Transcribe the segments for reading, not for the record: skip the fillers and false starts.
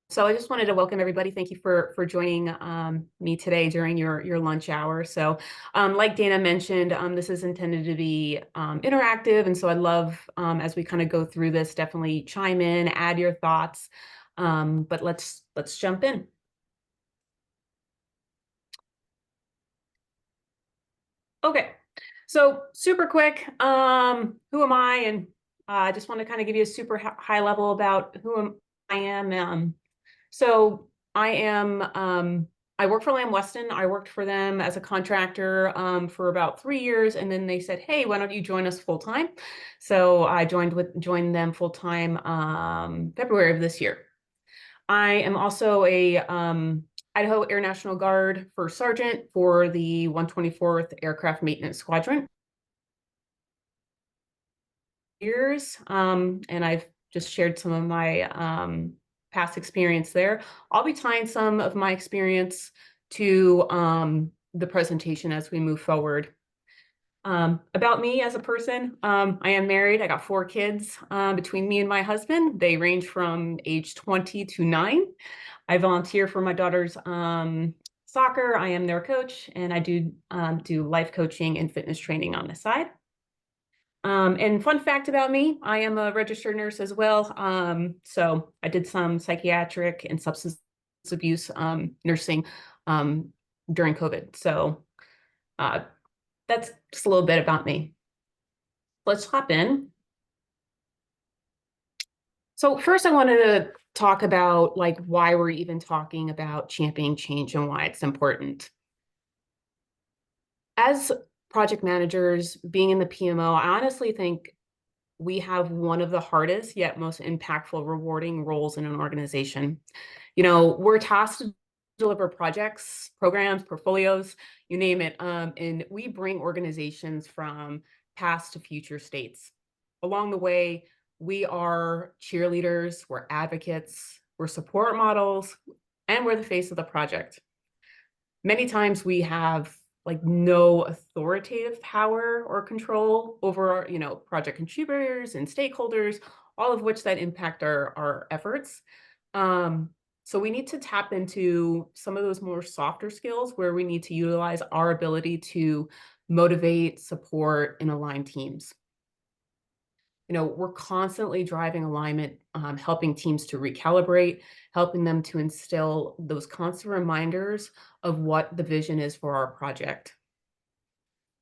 So I just wanted to welcome everybody. Thank you for joining me today during your lunch hour. So like Dana mentioned, this is intended to be interactive. And so I'd love, as we kind of go through this, definitely chime in, add your thoughts. But let's jump in. Okay, so super quick, who am I? And I just want to kind of give you a super high level about I am. So I am, I work for Lamb Weston. I worked for them as a contractor for about 3 years, and then they said, "Hey, why don't you join us full time?" So I joined them full time February of this year. I am also a Idaho Air National Guard First Sergeant for the 124th Aircraft Maintenance Squadron. And I've just shared some of my past experience there. I'll be tying some of my experience to the presentation as we move forward. About me as a person, I am married. I got 4 kids between me and my husband. They range from age 20 to 9. I volunteer for my daughter's soccer. I am their coach, and I do life coaching and fitness training on the side. And fun fact about me, I am a registered nurse as well. So I did some psychiatric and substance abuse nursing during COVID. So that's just a little bit about me. Let's hop in. So first I wanted to talk about like why we're even talking about championing change and why it's important. As project managers, being in the PMO, I honestly think we have one of the hardest yet most impactful, rewarding roles in an organization. You know, we're tasked to deliver projects, programs, portfolios, you name it, and we bring organizations from past to future states. Along the way, we are cheerleaders, we're advocates, we're support models, and we're the face of the project. Many times we have like no authoritative power or control over, project contributors and stakeholders, all of which that impact our efforts. So we need to tap into some of those more softer skills where we need to utilize our ability to motivate, support, and align teams. We're constantly driving alignment, helping teams to recalibrate, helping them to instill those constant reminders of what the vision is for our project.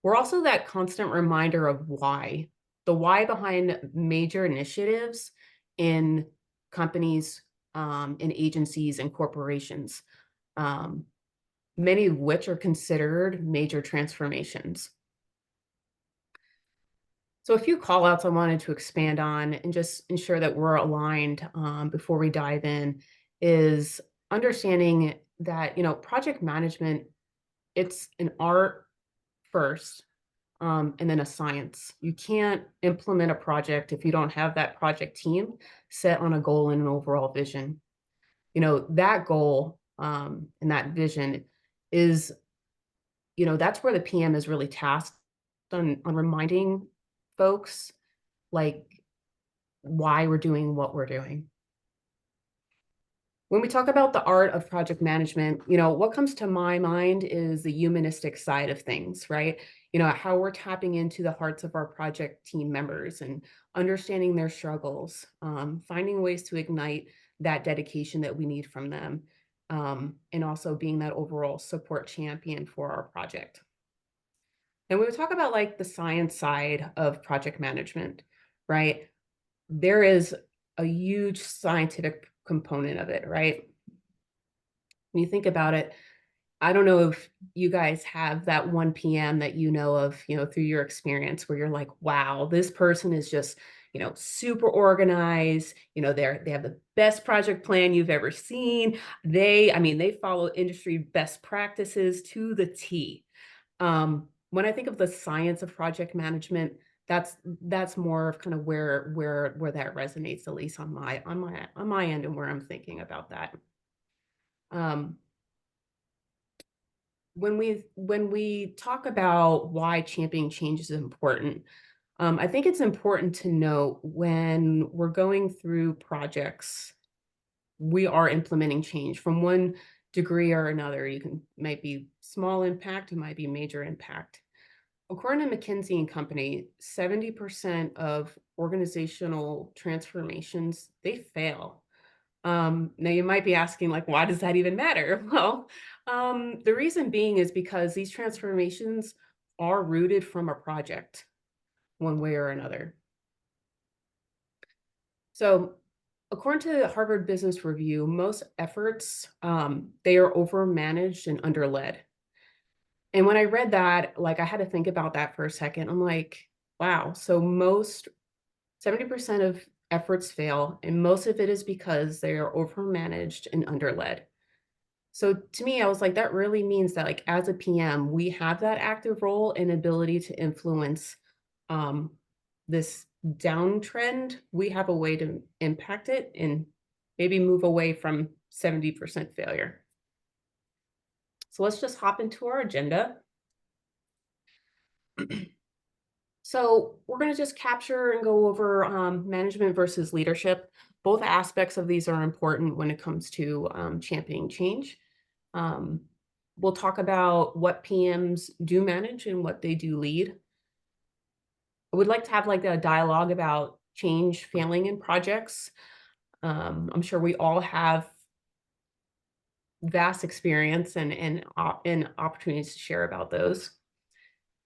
We're also that constant reminder of why, the why behind major initiatives in companies, in agencies and corporations, many of which are considered major transformations. So a few call outs I wanted to expand on and just ensure that we're aligned before we dive in is understanding that, project management, it's an art first, and then a science. You can't implement a project if you don't have that project team set on a goal and an overall vision. That goal and that vision is, that's where the PM is really tasked on reminding folks like why we're doing what we're doing. When we talk about the art of project management, what comes to my mind is the humanistic side of things, right? How we're tapping into the hearts of our project team members and understanding their struggles, finding ways to ignite that dedication that we need from them, and also being that overall support champion for our project. And when we talk about like the science side of project management, right? There is a huge scientific component of it, right? When you think about it, I don't know if you guys have that one PM that you know of, through your experience where you're like, wow, this person is just, super organized. They have the best project plan you've ever seen. They follow industry best practices to the T. When I think of the science of project management, that's more of kind of where that resonates, at least on my end and where I'm thinking about that. When we talk about why championing change is important, I think it's important to note when we're going through projects, we are implementing change from one degree or another. Might be small impact, it might be major impact. According to McKinsey and Company, 70% of organizational transformations, they fail. Now you might be asking, like, why does that even matter? Well, the reason being is because these transformations are rooted from a project, one way or another. So, according to the Harvard Business Review, most efforts, they are overmanaged and underled. And when I read that, like, I had to think about that for a second. I'm like, wow. So most 70% of efforts fail, and most of it is because they are overmanaged and underled. So to me, I was like, that really means that, like, as a PM, we have that active role and ability to influence um, this downtrend. We have a way to impact it and maybe move away from 70% failure. So let's just hop into our agenda. So we're going to just capture and go over management versus leadership. Both aspects of these are important when it comes to championing change. We'll talk about what PMs do manage and what they do lead. I would like to have like a dialogue about change failing in projects. I'm sure we all have vast experience and opportunities to share about those.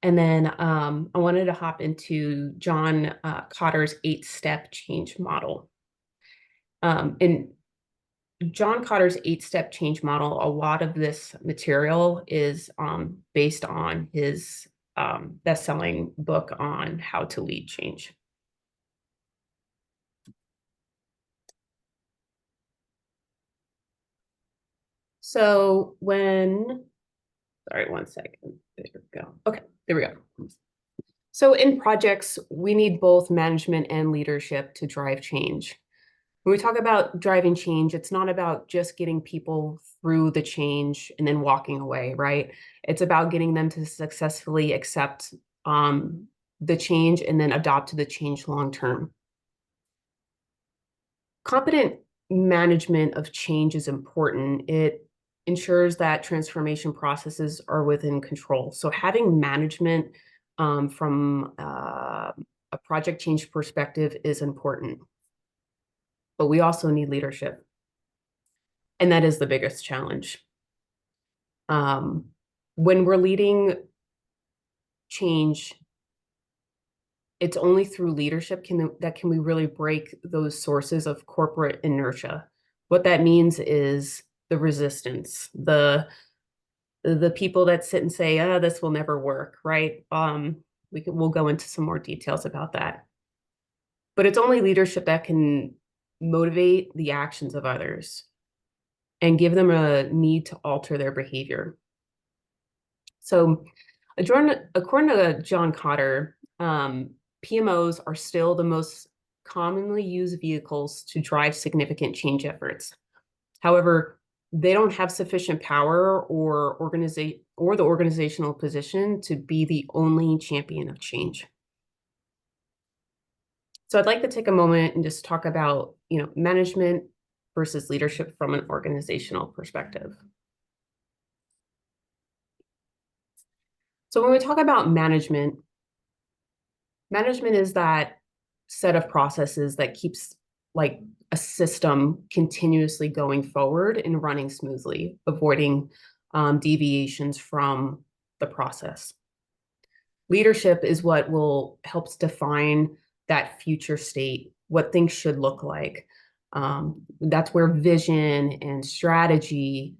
And then I wanted to hop into John Kotter's 8-step change model. In John Kotter's 8-step change model, a lot of this material is based on his best-selling book on how to lead change. So sorry, one second. There we go. Okay, there we go. So in projects, we need both management and leadership to drive change. When we talk about driving change, it's not about just getting people through the change and then walking away, right? It's about getting them to successfully accept the change and then adopt to the change long term. Competent management of change is important. It ensures that transformation processes are within control. So having management from a project change perspective is important. But we also need leadership. And that is the biggest challenge. When we're leading change, it's only through leadership that can we really break those sources of corporate inertia. What that means is the resistance, the people that sit and say, oh, this will never work, right? We'll go into some more details about that. But it's only leadership that can motivate the actions of others and give them a need to alter their behavior. So according to John Kotter, PMOs are still the most commonly used vehicles to drive significant change efforts. However, they don't have sufficient power or the organizational position to be the only champion of change. So I'd like to take a moment and just talk about, management versus leadership from an organizational perspective. So when we talk about management is that set of processes that keeps like a system continuously going forward and running smoothly, avoiding deviations from the process. Leadership is what helps define that future state, what things should look like. That's where vision and strategy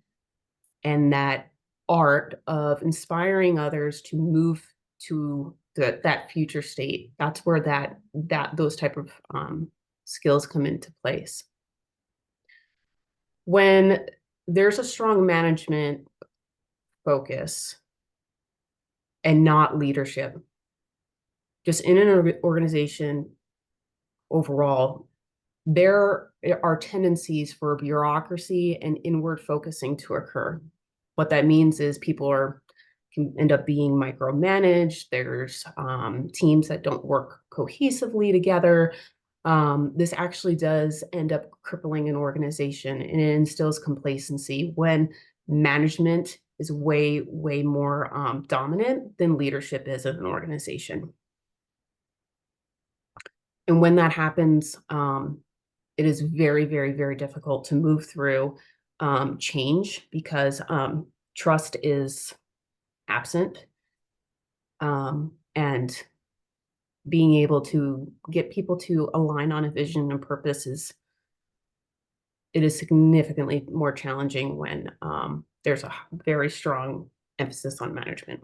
and that art of inspiring others to move to that future state, that's where those type of skills come into place. When there's a strong management focus and not leadership, just in an organization overall, there are tendencies for bureaucracy and inward focusing to occur. What that means is people can end up being micromanaged. There's teams that don't work cohesively together. this actually does end up crippling an organization, and it instills complacency when management is way, way more dominant than leadership is in an organization. And when that happens, it is very, very, very difficult to move through change because trust is absent. And being able to get people to align on a vision and purpose is significantly more challenging when there's a very strong emphasis on management.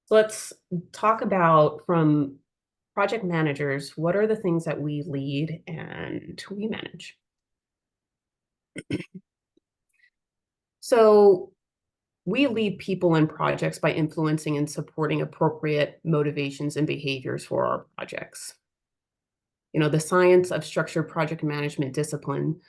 So let's talk about, from project managers, what are the things that we lead and we manage? So we lead people and projects by influencing and supporting appropriate motivations and behaviors for our projects. The science of structured project management discipline,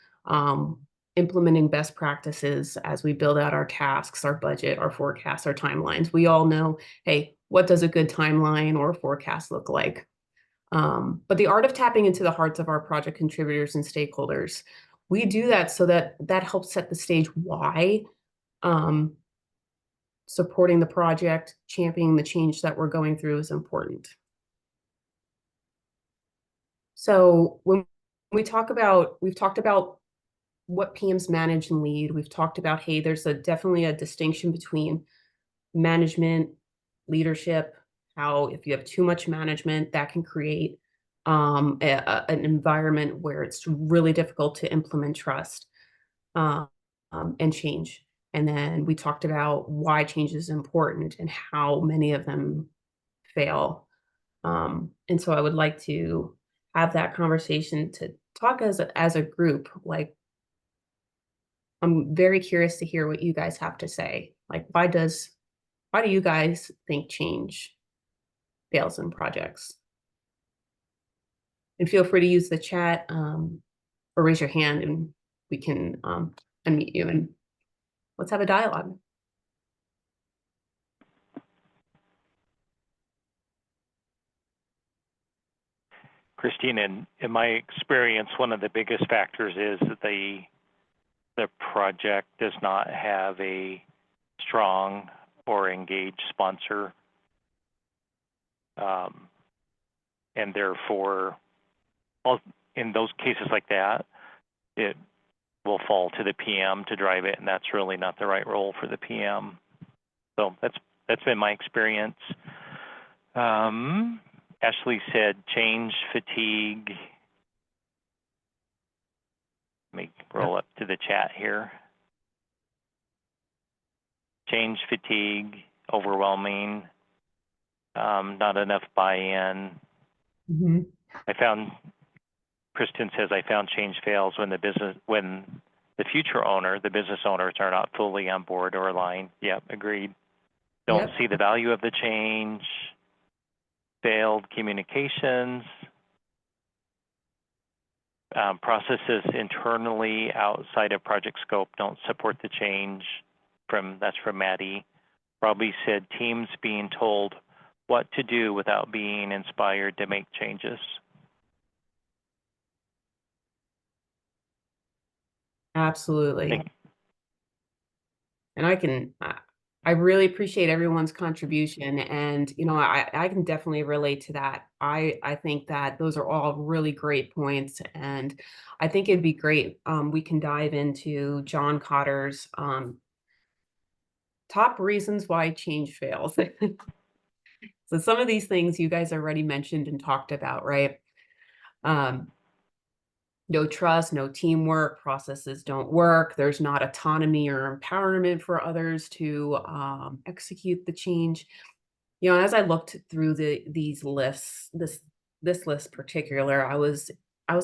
implementing best practices as we build out our tasks, our budget, our forecasts, our timelines. We all know, hey, what does a good timeline or forecast look like? But the art of tapping into the hearts of our project contributors and stakeholders, we do that so that helps set the stage why supporting the project, championing the change that we're going through is important. So when we've talked about what PMs manage and lead. We've talked about, hey, there's definitely a distinction between management, leadership, how if you have too much management, that can create an environment where it's really difficult to implement trust and change. And then we talked about why change is important and how many of them fail. And so I would like to have that conversation to talk as a group. Like, I'm very curious to hear what you guys have to say. Like, why do you guys think change fails in projects? And feel free to use the chat or raise your hand, and we can unmute you, and let's have a dialogue. Kristina, in my experience, one of the biggest factors is that the project does not have a strong or engaged sponsor, and therefore, in those cases like that, it will fall to the PM to drive it, and that's really not the right role for the PM. So that's been my experience. Ashley said change fatigue. Let me roll up to the chat here. Change fatigue, overwhelming, not enough buy-in. Mm-hmm. Kristen says, I found change fails when the future owner, the business owners, are not fully on board or aligned. Yep, agreed. Don't see the value of the change. Failed communications. Processes internally outside of project scope don't support the change. That's from Maddie. Robbie said teams being told what to do without being inspired to make changes. Absolutely. And I really appreciate everyone's contribution, and I can definitely relate to that. I think that those are all really great points, and I think it'd be great. We can dive into John Kotter's top reasons why change fails. So some of these things you guys already mentioned and talked about, right? No trust, no teamwork, processes don't work. There's not autonomy or empowerment for others to execute the change. As I looked through these lists, this list particular, I was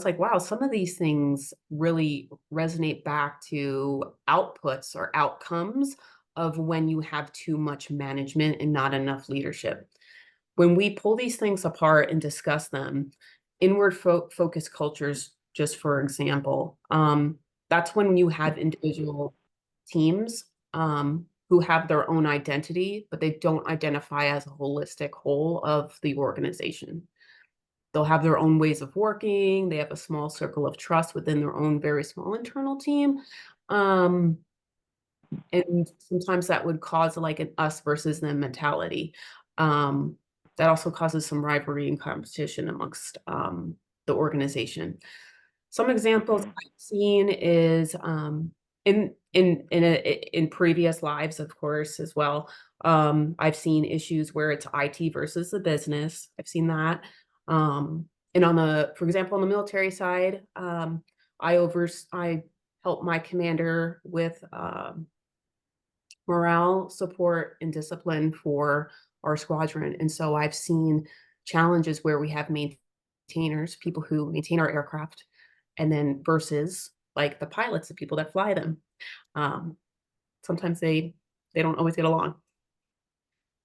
like, wow, some of these things really resonate back to outputs or outcomes of when you have too much management and not enough leadership. When we pull these things apart and discuss them, inward focused cultures, just for example, that's when you have individual teams who have their own identity, but they don't identify as a holistic whole of the organization. they'll have their own ways of working. They have a small circle of trust within their own very small internal team. And sometimes that would cause like an us versus them mentality. Um, that also causes some rivalry and competition amongst the organization. Some examples Mm-hmm. I've seen is in previous lives, of course, as well. I've seen issues where it's IT versus the business. I've seen that. And on the, for example, on the military side, I help my commander with morale, support, and discipline for our squadron. And so I've seen challenges where we have maintainers, people who maintain our aircraft, and then versus like the pilots, the people that fly them. Um, Sometimes they don't always get along.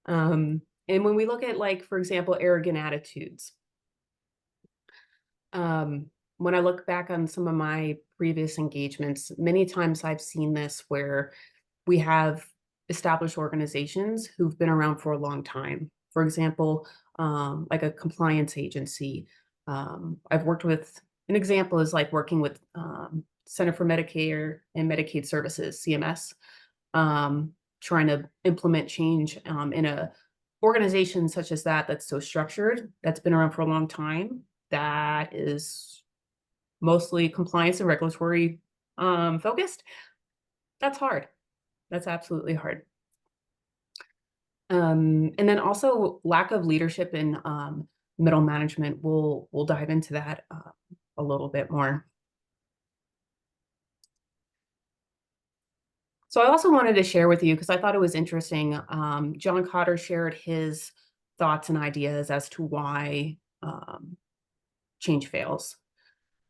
And when we look at like, for example, arrogant attitudes, when I look back on some of my previous engagements, many times I've seen this where we have established organizations who've been around for a long time. For example, like a compliance agency. I've worked with, an example is like working with Center for Medicare and Medicaid Services, CMS, trying to implement change in a organization such as that that's so structured, that's been around for a long time, that is mostly compliance and regulatory focused. That's hard. That's absolutely hard. And then also lack of leadership in middle management. We'll dive into that a little bit more. So I also wanted to share with you because I thought it was interesting. John Kotter shared his thoughts and ideas as to why change fails.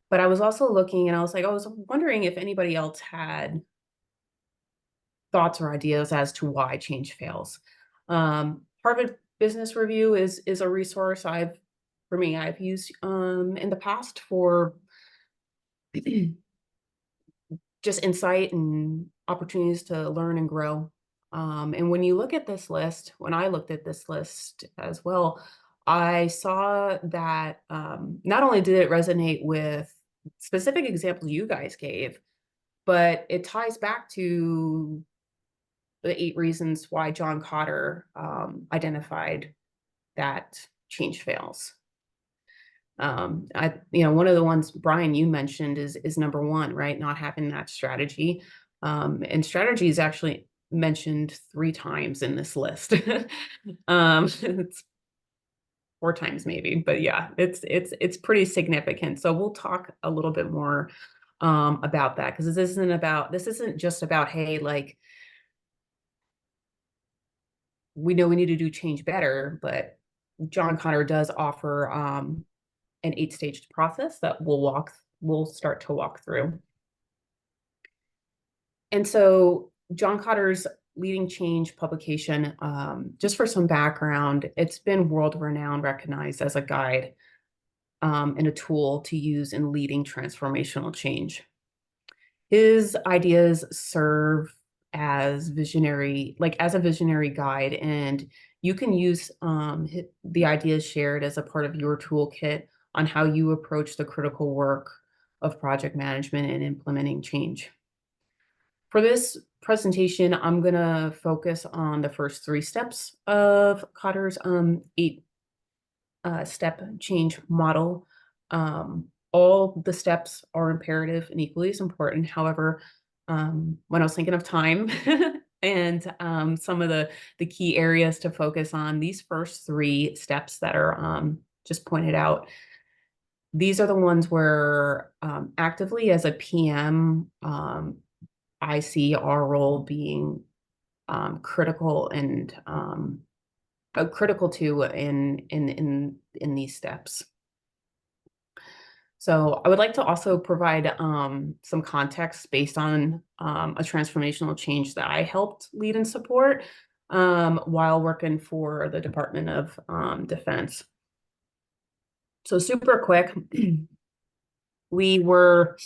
But I was also looking and I was like, I was wondering if anybody else had thoughts or ideas as to why change fails. Harvard Business Review is a resource for me, I've used in the past for just insight and opportunities to learn and grow. And when you look at this list, when I looked at this list as well, I saw that not only did it resonate with specific examples you guys gave, but it ties back to the 8 reasons why John Kotter identified that change fails. One of the ones, Brian, you mentioned is number 1, right? Not having that strategy. And strategy is actually mentioned 3 times in this list. It's 4 times maybe, but yeah, it's pretty significant. So we'll talk a little bit more about that, because this isn't just about, hey, like, we know we need to do change better, but John Kotter does offer an 8-stage process that we'll start to walk through. And so John Kotter's Leading Change publication, just for some background, it's been world renowned, recognized as a guide and a tool to use in leading transformational change. His ideas serve as as a visionary guide, and you can use the ideas shared as a part of your toolkit on how you approach the critical work of project management and implementing change. For this presentation, I'm going to focus on the first 3 steps of Kotter's 8 step change model. All the steps are imperative and equally as important. However, when I was thinking of time and some of the key areas to focus on, these first 3 steps that are just pointed out, these are the ones where actively as a PM, I see our role being critical and critical to in these steps. So I would like to also provide some context based on a transformational change that I helped lead and support while working for the Department of Defense. So super quick, we were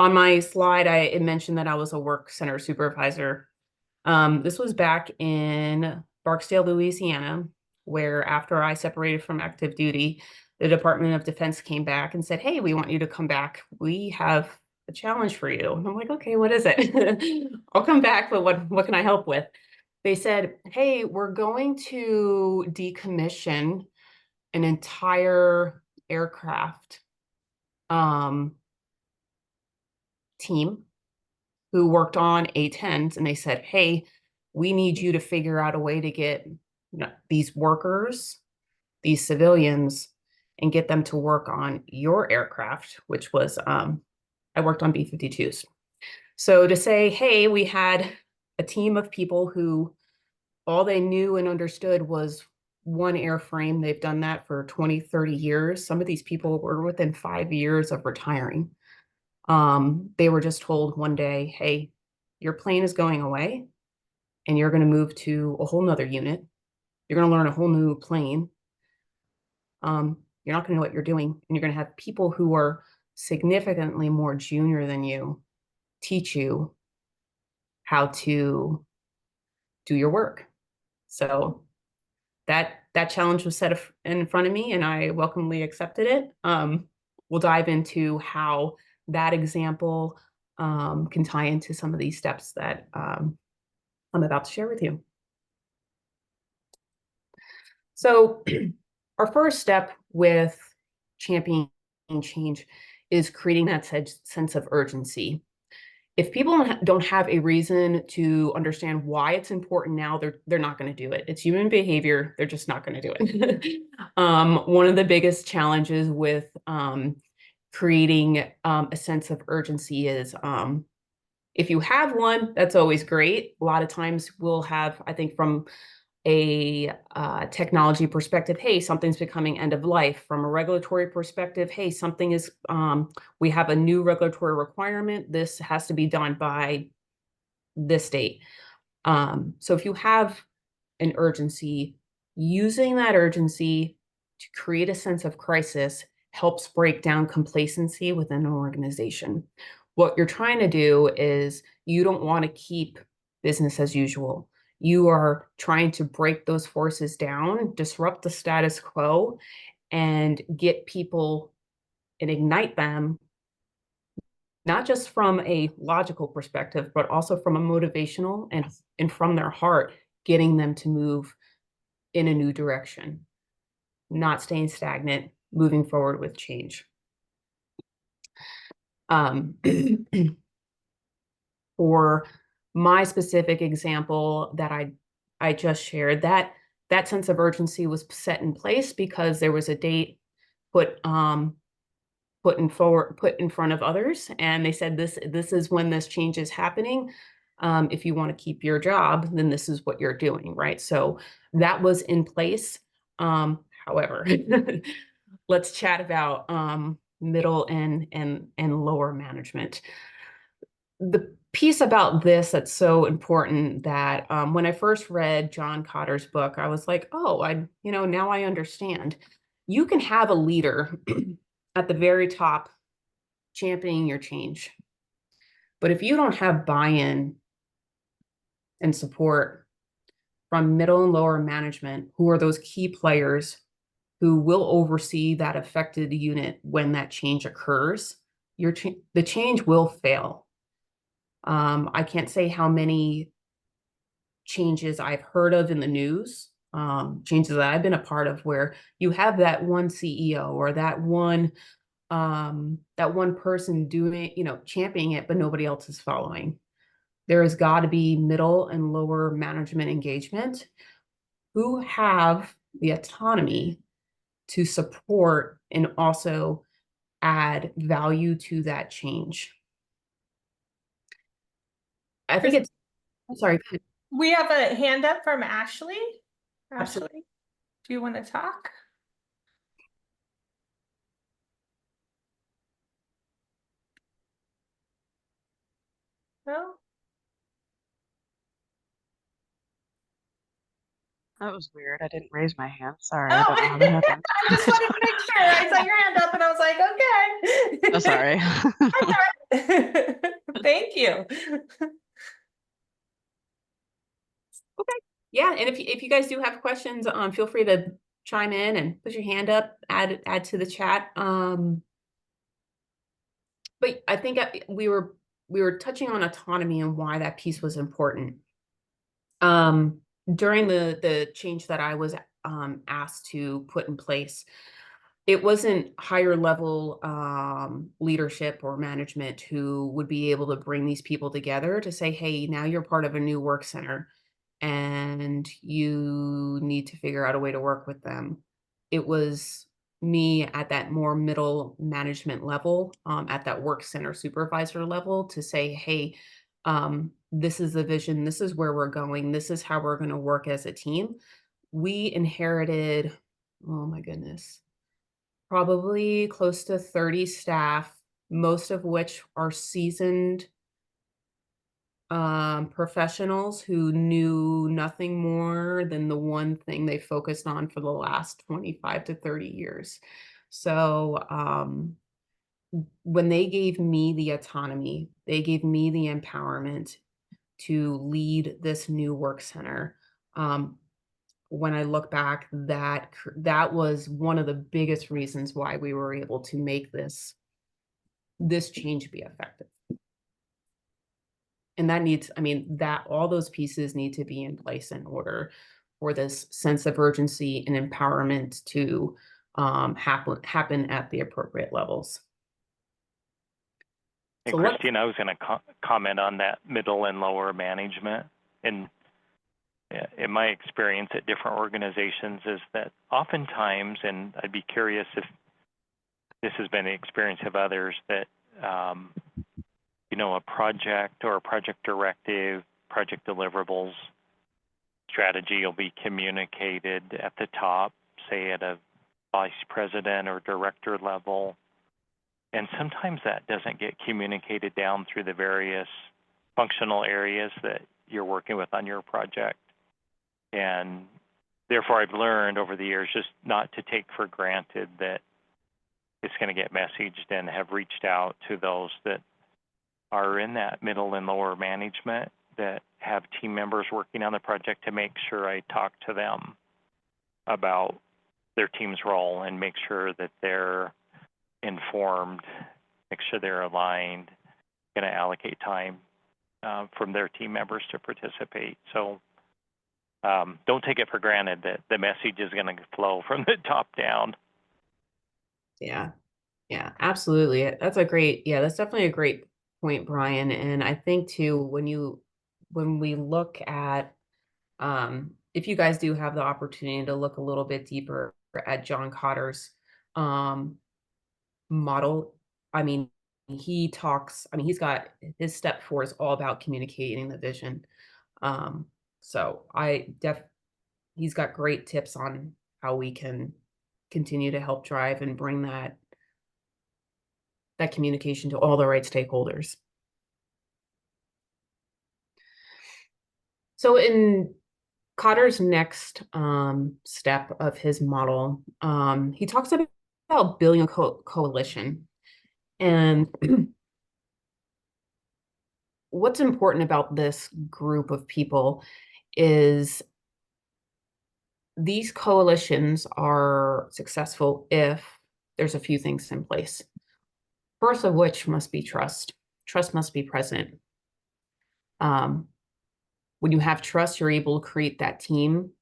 on my slide, it mentioned that I was a work center supervisor. This was back in Barksdale, Louisiana, where after I separated from active duty, the Department of Defense came back and said, hey, we want you to come back. We have a challenge for you. And I'm like, okay, what is it? I'll come back, but what can I help with? They said, hey, we're going to decommission an entire aircraft team who worked on A-10s, and they said, hey, we need you to figure out a way to get these workers, these civilians, and get them to work on your aircraft, which was, I worked on B-52s. So to say, hey, we had a team of people who all they knew and understood was one airframe. They've done that for 20, 30 years. Some of these people were within 5 years of retiring. They were just told one day, hey, your plane is going away and you're going to move to a whole nother unit. You're going to learn a whole new plane. You're not going to know what you're doing. And you're going to have people who are significantly more junior than you teach you how to do your work. So that challenge was set in front of me and I welcomely accepted it. We'll dive into how that example can tie into some of these steps that I'm about to share with you. So our first step with championing change is creating that sense of urgency. If people don't have a reason to understand why it's important now, they're not going to do it. It's human behavior. They're just not going to do it. One of the biggest challenges with creating a sense of urgency is if you have one, that's always great. A lot of times we'll have, I think, from a technology perspective, hey, something's becoming end of life. From a regulatory perspective, hey, something is, we have a new regulatory requirement. This has to be done by this date. So if you have an urgency, using that urgency to create a sense of crisis helps break down complacency within an organization. What you're trying to do is you don't want to keep business as usual. You are trying to break those forces down, disrupt the status quo, and get people and ignite them, not just from a logical perspective, but also from a motivational and from their heart, getting them to move in a new direction, not staying stagnant, moving forward with change. For my specific example that I just shared, that sense of urgency was set in place because there was a date put in front of others, and they said this is when this change is happening. If you want to keep your job, then this is what you're doing, right? So that was in place. However, let's chat about middle and lower management. The piece about this that's so important that when I first read John Kotter's book, I was like, oh, now I understand. You can have a leader at the very top championing your change. But if you don't have buy-in and support from middle and lower management, who are those key players who will oversee that affected unit when that change occurs, the change will fail. I can't say how many changes I've heard of in the news, changes that I've been a part of, where you have that one CEO or that one person doing, championing it, but nobody else is following. There has got to be middle and lower management engagement who have the autonomy to support and also add value to that change. I think it's, I'm sorry. We have a hand up from Ashley. Absolutely. Ashley, do you want to talk? No? That was weird. I didn't raise my hand. Sorry, Oh, I don't know how that happened. I just wanted to make sure. I saw your hand up and I was like, okay. Oh, sorry. Thank you. Okay. Yeah, and if you guys do have questions, feel free to chime in and put your hand up, add to the chat. But I think we were touching on autonomy and why that piece was important. During the change that I was asked to put in place, it wasn't higher level leadership or management who would be able to bring these people together to say, hey, now you're part of a new work center and you need to figure out a way to work with them. It was me at that more middle management level, at that work center supervisor level, to say, hey, this is the vision, this is where we're going, this is how we're going to work as a team. We inherited, oh my goodness, probably close to 30 staff, most of which are seasoned professionals who knew nothing more than the one thing they focused on for the last 25 to 30 years. So when they gave me the autonomy, they gave me the empowerment to lead this new work center. When I look back, that was one of the biggest reasons why we were able to make this change be effective. And that needs, I mean, that all those pieces need to be in place in order for this sense of urgency and empowerment to happen at the appropriate levels. And So Kristina, I was going to comment on that middle and lower management. And in my experience at different organizations is that oftentimes, and I'd be curious if this has been the experience of others, that you know, a project or a project directive, project deliverables strategy will be communicated at the top, say at a vice president or director level. And sometimes that doesn't get communicated down through the various functional areas that you're working with on your project. And therefore, I've learned over the years just not to take for granted that it's going to get messaged, and have reached out to those that are in that middle and lower management that have team members working on the project to make sure I talk to them about their team's role and make sure that they're informed, make sure they're aligned, going to allocate time from their team members to participate. So don't take it for granted that the message is going to flow from the top down. yeah, absolutely. That's definitely a great point, Brian. And I think too, when we look at, if you guys do have the opportunity to look a little bit deeper at John Kotter's model, I mean, he's got his step 4 is all about communicating the vision. So he's got great tips on how we can continue to help drive and bring that communication to all the right stakeholders. So in Kotter's next step of his model, he talks about building a coalition. And what's important about this group of people is these coalitions are successful if there's a few things in place. First of which must be trust. Trust must be present. When you have trust, you're able to create that team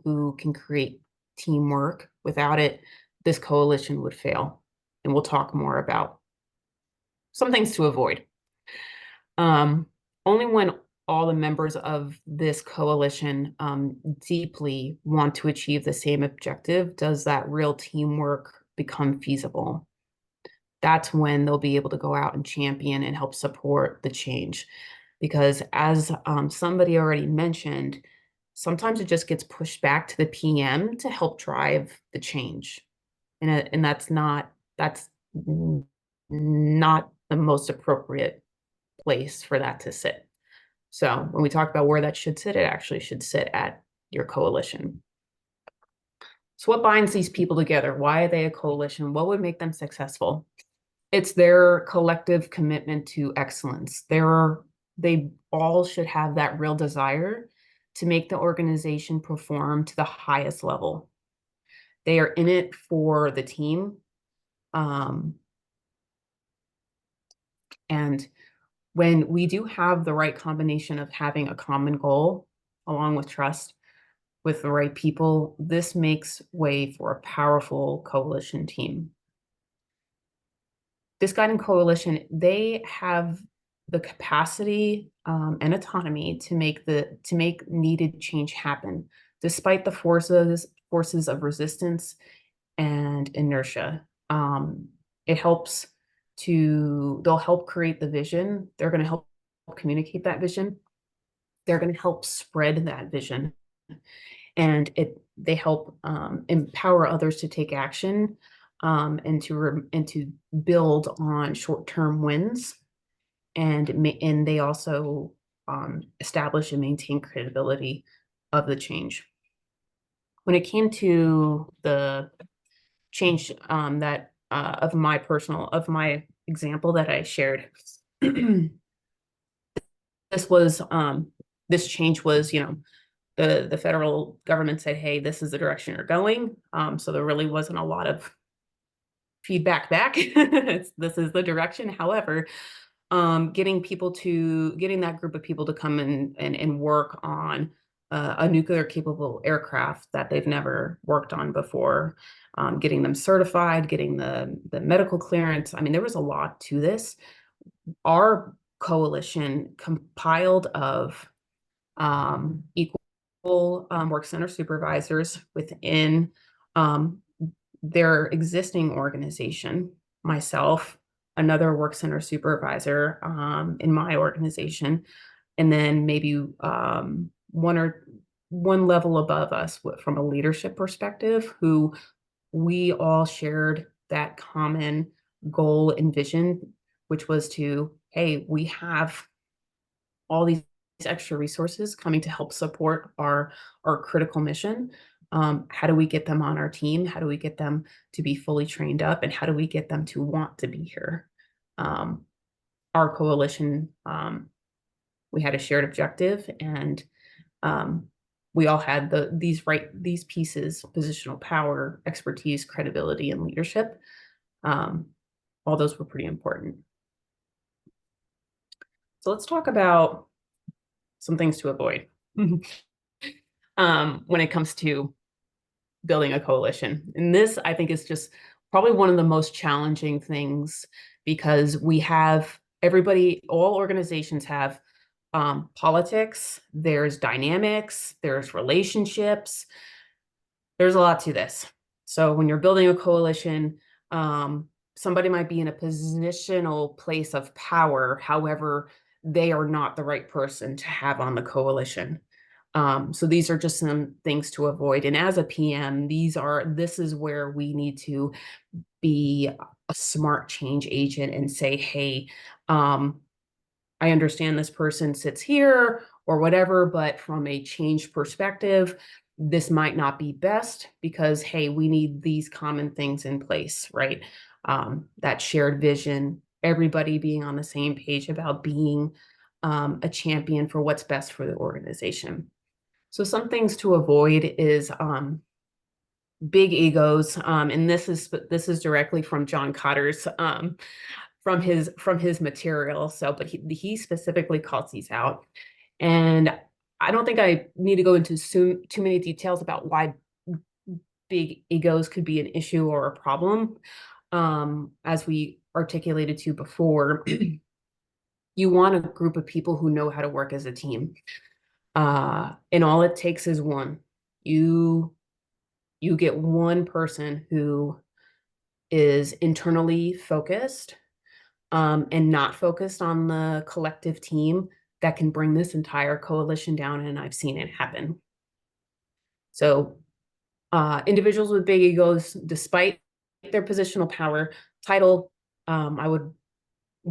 who can create teamwork. Without it, this coalition would fail. And we'll talk more about some things to avoid. Only when all the members of this coalition deeply want to achieve the same objective does that real teamwork become feasible. That's when they'll be able to go out and champion and help support the change. Because as somebody already mentioned, sometimes it just gets pushed back to the PM to help drive the change. And that's not the most appropriate place for that to sit. So when we talk about where that should sit, it actually should sit at your coalition. So what binds these people together? Why are they a coalition? What would make them successful? It's their collective commitment to excellence. They all should have that real desire to make the organization perform to the highest level. They are in it for the team. And when we do have the right combination of having a common goal along with trust with the right people, this makes way for a powerful coalition team. This guiding coalition, they have the capacity and autonomy to make needed change happen, despite the forces of resistance and inertia. It helps they'll help create the vision. They're going to help communicate that vision. They're going to help spread that vision. And they help empower others to take action and to build on short-term wins. And they also establish and maintain credibility of the change. When it came to the change of my example that I shared, this change was, the federal government said, hey, this is the direction you're going. So there really wasn't a lot of feedback back. This is the direction. However, getting that group of people to come and work on a nuclear capable aircraft that they've never worked on before, getting them certified, getting the medical clearance. I mean, there was a lot to this. Our coalition compiled of equal work center supervisors within their existing organization, myself, another work center supervisor in my organization, and then maybe one level above us from a leadership perspective, who we all shared that common goal and vision, which was to, hey, we have all these extra resources coming to help support our critical mission. How do we get them on our team? How do we get them to be fully trained up? And how do we get them to want to be here? Our coalition, we had a shared objective, and we all had these pieces: positional power, expertise, credibility, and leadership. All those were pretty important. So let's talk about some things to avoid when it comes to building a coalition. And this, I think, is just probably one of the most challenging things, because all organizations have politics, there's dynamics, there's relationships, there's a lot to this. So when you're building a coalition, somebody might be in a positional place of power. However, they are not the right person to have on the coalition. So these are just some things to avoid. And as a PM, this is where we need to be a smart change agent and say, hey, I understand this person sits here or whatever, but from a change perspective, this might not be best because, hey, we need these common things in place, right? That shared vision, everybody being on the same page about being a champion for what's best for the organization. So some things to avoid is big egos, and this is directly from John Kotter's from his material. So, but he specifically calls these out, and I don't think I need to go into too many details about why big egos could be an issue or a problem. As we articulated to before, you want a group of people who know how to work as a team. And all it takes is one. You get one person who is internally focused and not focused on the collective team that can bring this entire coalition down, and I've seen it happen. So individuals with big egos, despite their positional power, title, John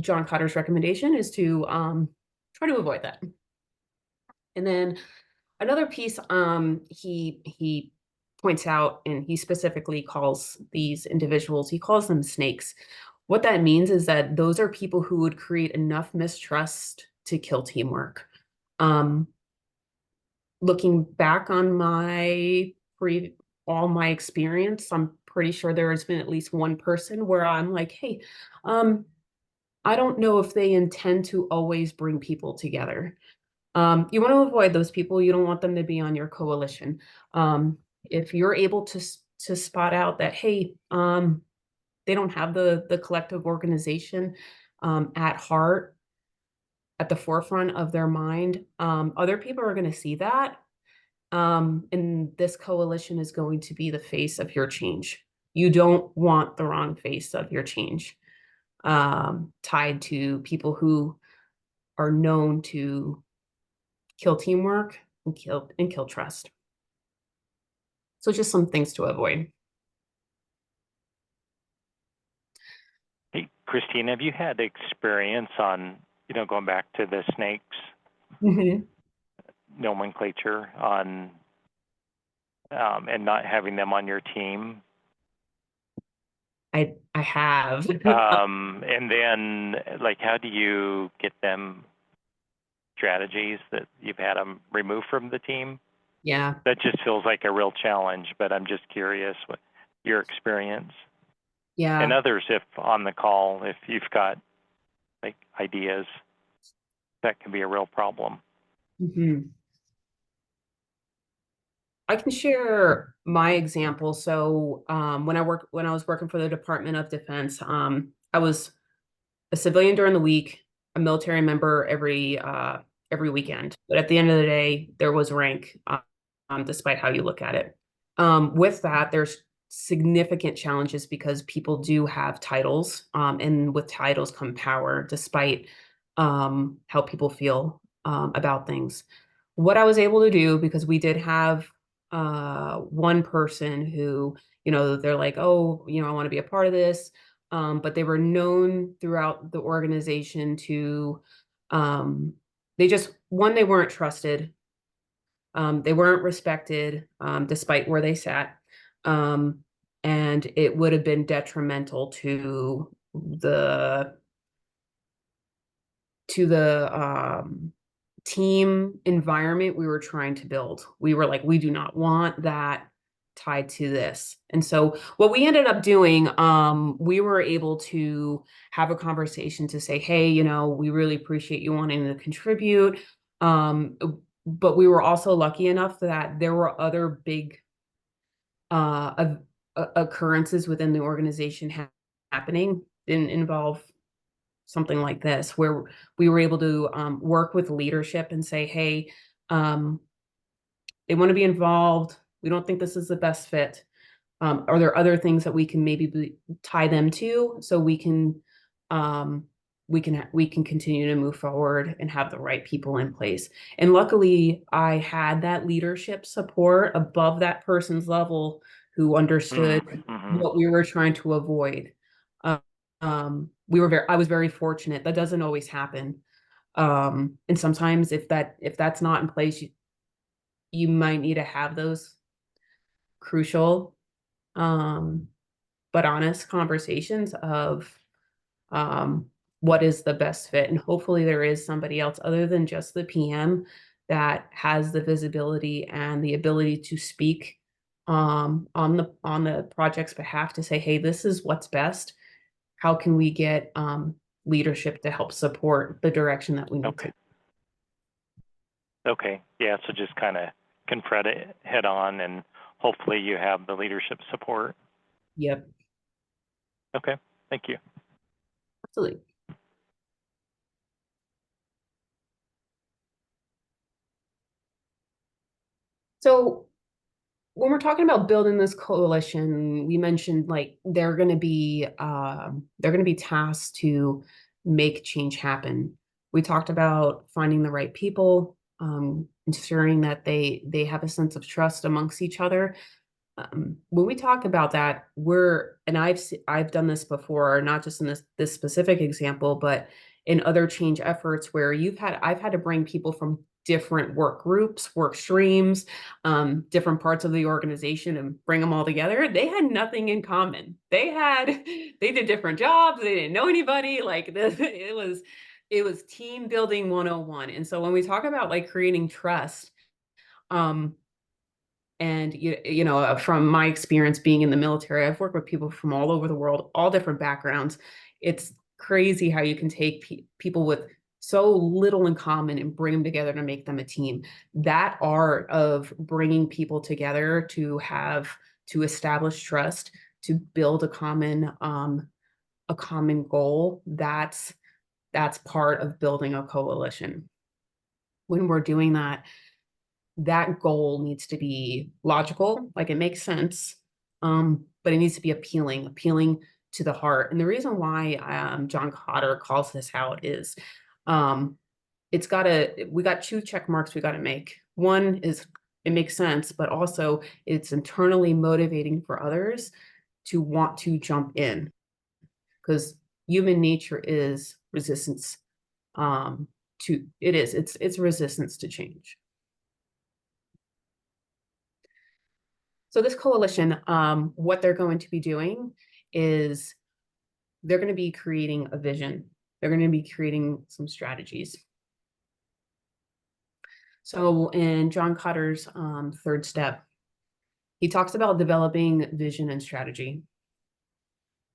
Kotter's recommendation is to try to avoid that. And then another piece he points out, and he specifically calls these individuals, he calls them snakes. What that means is that those are people who would create enough mistrust to kill teamwork. Looking back on all my experience, I'm pretty sure there has been at least one person where I'm like, hey, I don't know if they intend to always bring people together. You want to avoid those people. You don't want them to be on your coalition. If you're able to spot out that, hey, they don't have the collective organization at heart, at the forefront of their mind, other people are going to see that. And this coalition is going to be the face of your change. You don't want the wrong face of your change tied to people who are known to kill teamwork and kill trust. So just some things to avoid. Hey, Christine, have you had experience on, going back to the snakes nomenclature on, and not having them on your team? I have. And then, like, how do you get them strategies that you've had them removed from the team? Yeah. That just feels like a real challenge, but I'm just curious what your experience. Yeah. And others, if on the call, if you've got like ideas, that can be a real problem. I can share my example. So when I was working for the Department of Defense, I was a civilian during the week, a military member every weekend. But at the end of the day, there was rank, despite how you look at it. With that, there's significant challenges because people do have titles, and with titles come power, despite how people feel about things. What I was able to do, because we did have one person who, they're like, oh, I want to be a part of this. But they were known throughout the organization to, they weren't trusted. They weren't respected, despite where they sat. And it would have been detrimental to the team environment we were trying to build. We were like, we do not want that tied to this. And so what we ended up doing, we were able to have a conversation to say, hey, we really appreciate you wanting to contribute. But we were also lucky enough that there were other big occurrences within the organization happening. Didn't involve something like this, where we were able to work with leadership and say, hey, they want to be involved. We don't think this is the best fit. Are there other things that we can maybe tie them to, so we can continue to move forward and have the right people in place? And luckily, I had that leadership support above that person's level who understood what we were trying to avoid. I was very fortunate. That doesn't always happen. And sometimes if that's not in place, you might need to have those crucial, but honest conversations of, what is the best fit. And hopefully there is somebody else other than just the PM that has the visibility and the ability to speak, on the project's behalf to say, hey, this is what's best. How can we get leadership to help support the direction that we need to? Okay. Yeah. So just kind of confront it head on, and hopefully you have the leadership support. Yep. Okay. Thank you. Absolutely. So when we're talking about building this coalition, we mentioned like they're going to be tasked to make change happen. We talked about finding the right people, ensuring that they have a sense of trust amongst each other. When we talk about that, I've done this before, not just in this specific example, but in other change efforts where I've had to bring people from different work groups, work streams, different parts of the organization, and bring them all together. They had nothing in common. They did different jobs. They didn't know anybody. Like it was team building 101. And so when we talk about like creating trust, And you know, from my experience being in the military, I've worked with people from all over the world, all different backgrounds. It's crazy how you can take people with so little in common and bring them together to make them a team. That art of bringing people together to establish trust, to build a common goal, that's part of building a coalition. When we're doing that, that goal needs to be logical, like it makes sense, but it needs to be appealing to the heart. And the reason why John Kotter calls this out is we got two check marks we got to make. One is it makes sense, but also it's internally motivating for others to want to jump in, because human nature is resistance it's resistance to change. So this coalition, what they're going to be doing is they're going to be creating a vision. They're going to be creating some strategies. So in John Kotter's third step, he talks about developing vision and strategy.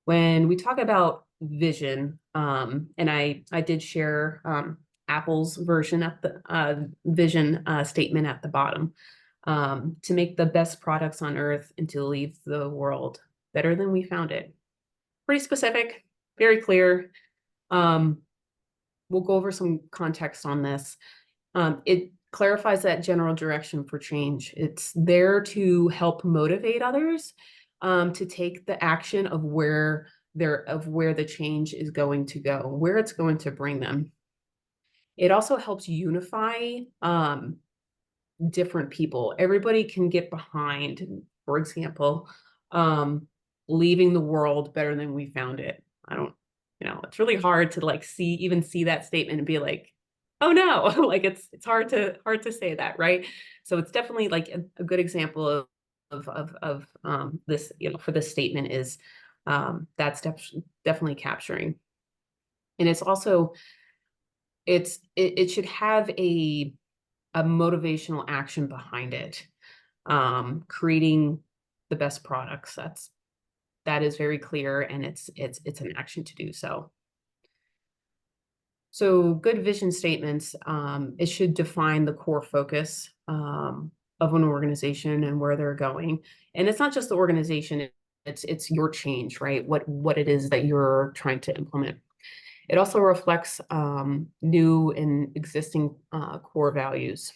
When we talk about vision, and I did share Apple's version at the vision statement at the bottom, to make the best products on earth and to leave the world better than we found it. Pretty specific, very clear. We'll go over some context on this. It clarifies that general direction for change. It's there to help motivate others to take the action of where the change is going to go, where it's going to bring them. It also helps unify different people. Everybody can get behind, for example, leaving the world better than we found it. It's really hard to like see that statement and be like, oh no, like it's hard to say that, right? So it's definitely like a good example of this, for this statement is that's definitely capturing. And it's also it should have a motivational action behind it, creating the best products. That is very clear, and it's an action to do so. So good vision statements, it should define the core focus of an organization and where they're going. And it's not just the organization, it's your change, right? What it is that you're trying to implement. It also reflects new and existing core values.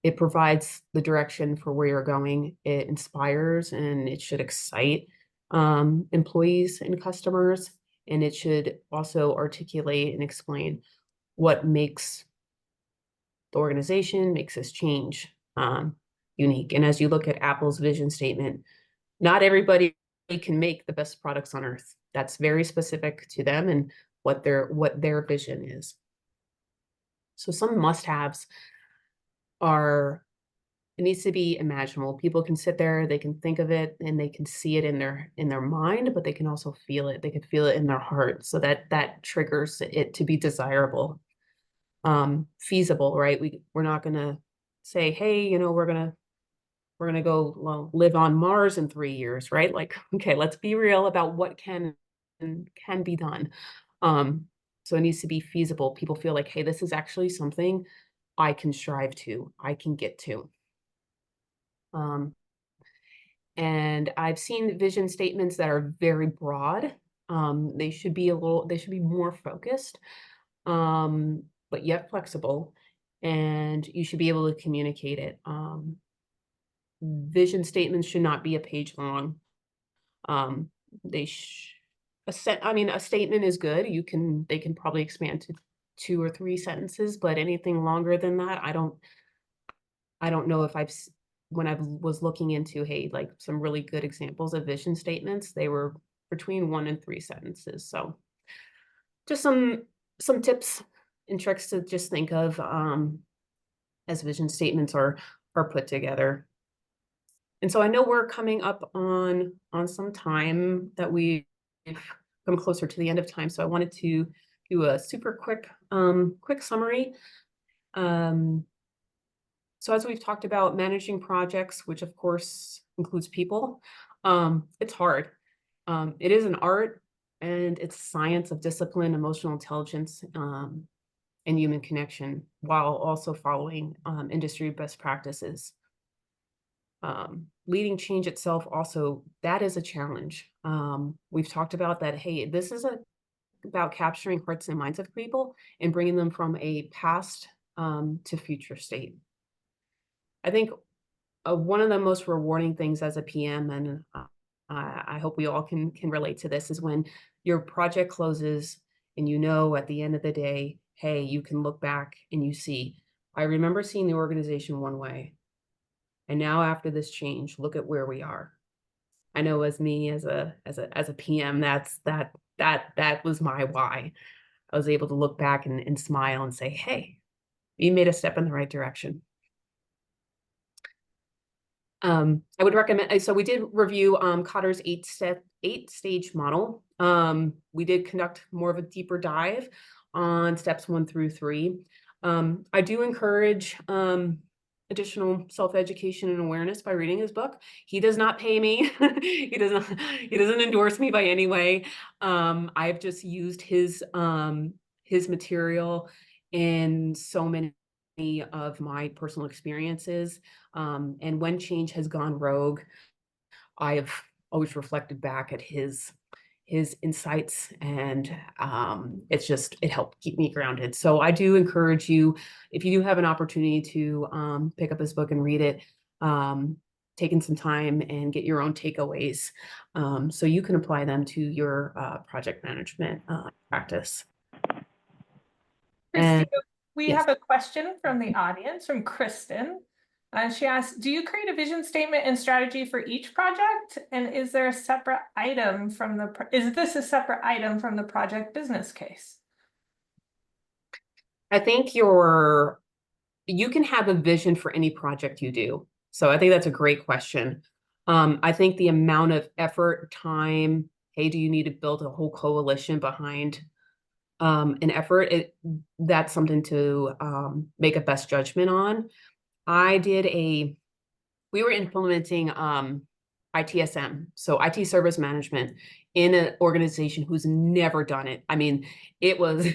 It provides the direction for where you're going. It inspires and it should excite employees and customers. And it should also articulate and explain what makes the organization, makes this change unique. And as you look at Apple's vision statement, not everybody can make the best products on earth. That's very specific to them and what their vision is. So some must-haves are, it needs to be imaginable. People can sit there, they can think of it, and they can see it in their mind, but they can also feel it. They can feel it in their heart, so that triggers it to be desirable. Feasible, right? We're not gonna say, hey, we're gonna go live on Mars in 3 years, right? Like, okay, let's be real about what can be done. So it needs to be feasible. People feel like, hey, this is actually something I can strive to, I can get to. And I've seen vision statements that are very broad. They should be more focused, but yet flexible, and you should be able to communicate it. Vision statements should not be a page long. A statement is good. They can probably expand to 2 or 3 sentences, but anything longer than that, I don't know if when I was looking into, hey, like some really good examples of vision statements, they were between 1 and 3 sentences. So just some tips and tricks to just think of as vision statements are put together. And so I know we're coming up on some time that we've come closer to the end of time. So I wanted to do a super quick summary. So as we've talked about managing projects, which of course includes people, it's hard. It is an art and it's science of discipline, emotional intelligence, and human connection while also following industry best practices. Leading change itself also, that is a challenge. We've talked about that, hey, this is about capturing hearts and minds of people and bringing them from a past to future state. I think one of the most rewarding things as a PM, and I hope we all can relate to this, is when your project closes and you know at the end of the day, hey, you can look back and you see, I remember seeing the organization one way, and now after this change, look at where we are. I know as me as a PM, that was my why. I was able to look back and smile and say, hey, you made a step in the right direction. I would recommend, so we did review Kotter's eight-stage model. We did conduct more of a deeper dive on steps 1 through 3. I do encourage additional self-education and awareness by reading his book. He does not pay me. He doesn't endorse me by any way. I've just used his material in so many of my personal experiences. And when change has gone rogue, I have always reflected back at his insights, and it helped keep me grounded. So I do encourage you, if you do have an opportunity to pick up his book and read it, taking some time and get your own takeaways so you can apply them to your project management practice. Kristina, And we yes. have a question from the audience from Kristen. She asks, do you create a vision statement and strategy for each project? And is there a separate item from is this a separate item from the project business case? I think you can have a vision for any project you do. So I think that's a great question. I think the amount of effort, time, hey, do you need to build a whole coalition behind an effort? That's something to make a best judgment on. We were implementing ITSM, so IT service management, in an organization who's never done it. I mean, it was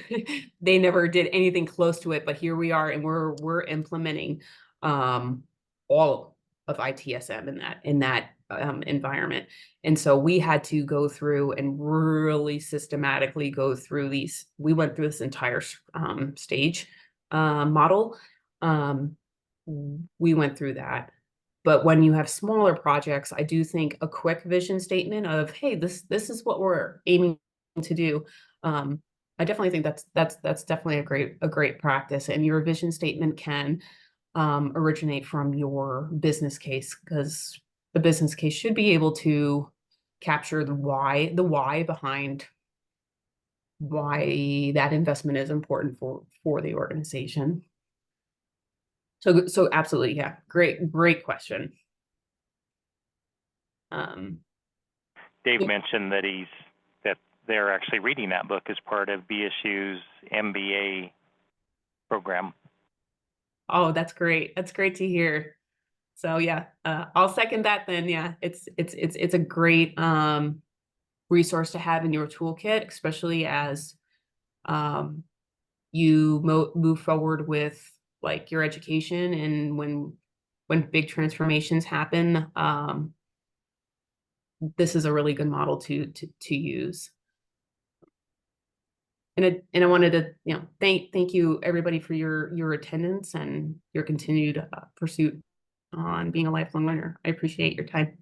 they never did anything close to it, but here we are, and we're implementing all of ITSM in that environment. And so we had to go through and really systematically go through these. We went through this entire stage model. We went through that. But when you have smaller projects, I do think a quick vision statement of, hey, this is what we're aiming to do. I definitely think that's definitely a great practice. And your vision statement can originate from your business case, because the business case should be able to capture the why behind why that investment is important for the organization. So absolutely, yeah, great question. Dave mentioned that they're actually reading that book as part of BSU's MBA program. Oh, that's great. That's great to hear. So yeah, I'll second that then. Yeah, it's a great resource to have in your toolkit, especially as you move forward with like your education, and when big transformations happen, this is a really good model to use. And I wanted to thank you everybody for your attendance and your continued pursuit on being a lifelong learner. I appreciate your time.